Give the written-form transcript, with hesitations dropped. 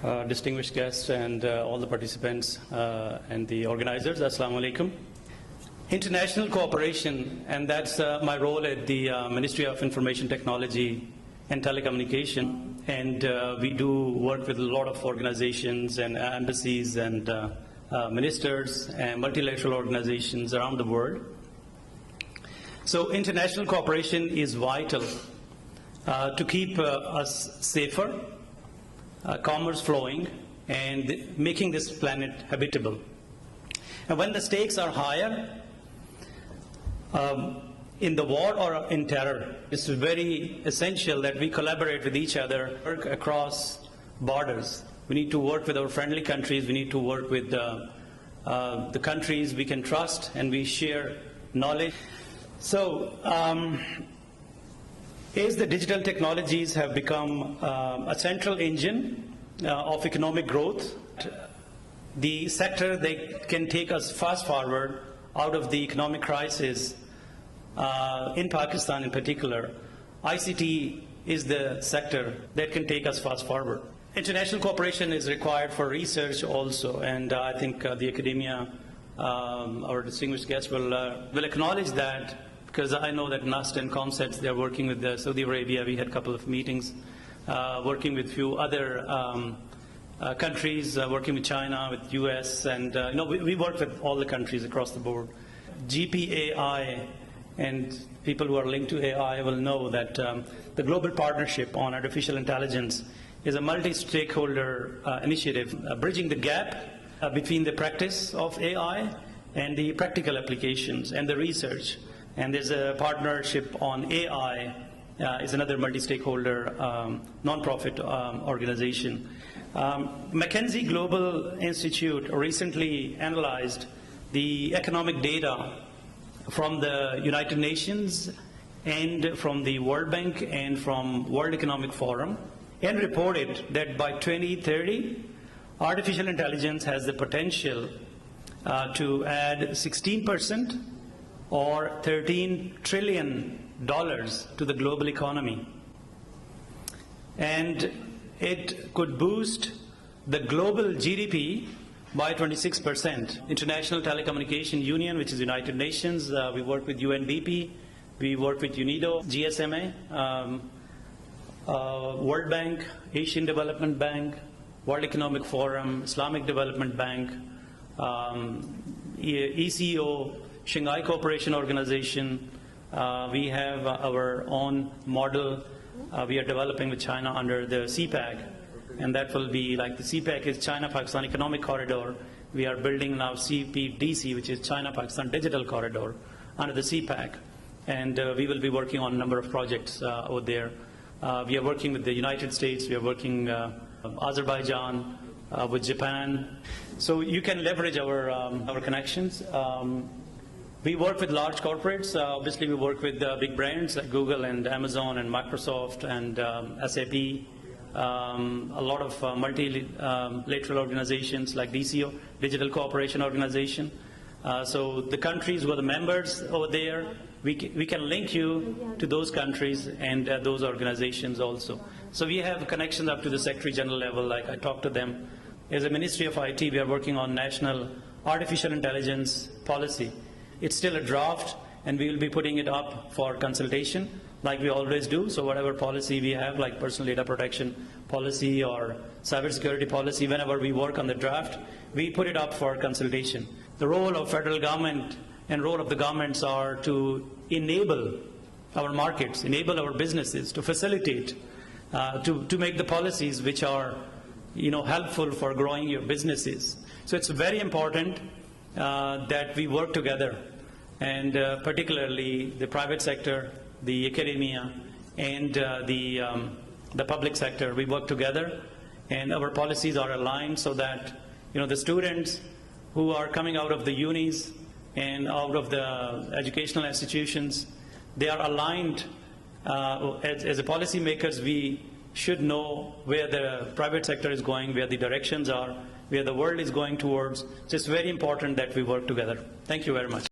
distinguished guests and all the participants and the organizers, Assalamu alaikum. International cooperation, and that's my role at the Ministry of Information Technology and Telecommunication, and we do work with a lot of organizations and embassies and ministers and multilateral organizations around the world. So international cooperation is vital to keep us safer, commerce flowing, and making this planet habitable. And when the stakes are higher, in the war or in terror, it's very essential that we collaborate with each other, work across borders. We need to work with our friendly countries, we need to work with the countries we can trust, and we share knowledge. So, as the digital technologies have become a central engine of economic growth, the sector that can take us fast forward out of the economic crisis in Pakistan in particular, ICT is the sector that can take us fast forward. International cooperation is required for research also, and I think the academia, our distinguished guests will acknowledge that, because I know that NUST and COMSETs, they're working with Saudi Arabia. We had a couple of meetings, working with a few other countries, working with China, with US, and we work with all the countries across the board. GPAI, and people who are linked to AI will know that the Global Partnership on Artificial Intelligence is a multi-stakeholder initiative, bridging the gap between the practice of AI and the practical applications and the research. And there's a partnership on AI, is another multi-stakeholder non-profit organization. McKinsey Global Institute recently analyzed the economic data from the United Nations and from the World Bank and from World Economic Forum, and reported that by 2030, artificial intelligence has the potential to add 16% or $13 trillion to the global economy. And it could boost the global GDP by 26%. International Telecommunication Union, which is United Nations, we work with UNDP, we work with UNIDO, GSMA, World Bank, Asian Development Bank, World Economic Forum, Islamic Development Bank, ECO, Shanghai Cooperation Organization. We have our own model we are developing with China under the CPEC. And that will be like the CPEC is China-Pakistan Economic Corridor. We are building now CPDC, which is China-Pakistan Digital Corridor, under the CPEC. And we will be working on a number of projects over there. We are working with the United States. We are working Azerbaijan, with Japan. So you can leverage our connections. We work with large corporates. Obviously, we work with big brands like Google and Amazon and Microsoft and SAP. A lot of multilateral organizations like DCO, Digital Cooperation Organization. So the countries who are the members over there, we can link you to those countries and those organizations also. So we have connections up to the Secretary General level, like I talked to them. As a Ministry of IT, we are working on National Artificial Intelligence Policy. It's still a draft, and we will be putting it up for consultation, like we always do. So whatever policy we have, like personal data protection policy or cybersecurity policy, whenever we work on the draft, we put it up for consultation. The role of federal government and role of the governments are to enable our markets, enable our businesses, to facilitate, to make the policies which are helpful for growing your businesses. So it's very important that we work together, and particularly the private sector, the academia, and the public sector. We work together, and our policies are aligned so that the students who are coming out of the unis and out of the educational institutions, they are aligned. As a policymakers, we should know where the private sector is going, where the directions are, where the world is going towards. So it's very important that we work together. Thank you very much.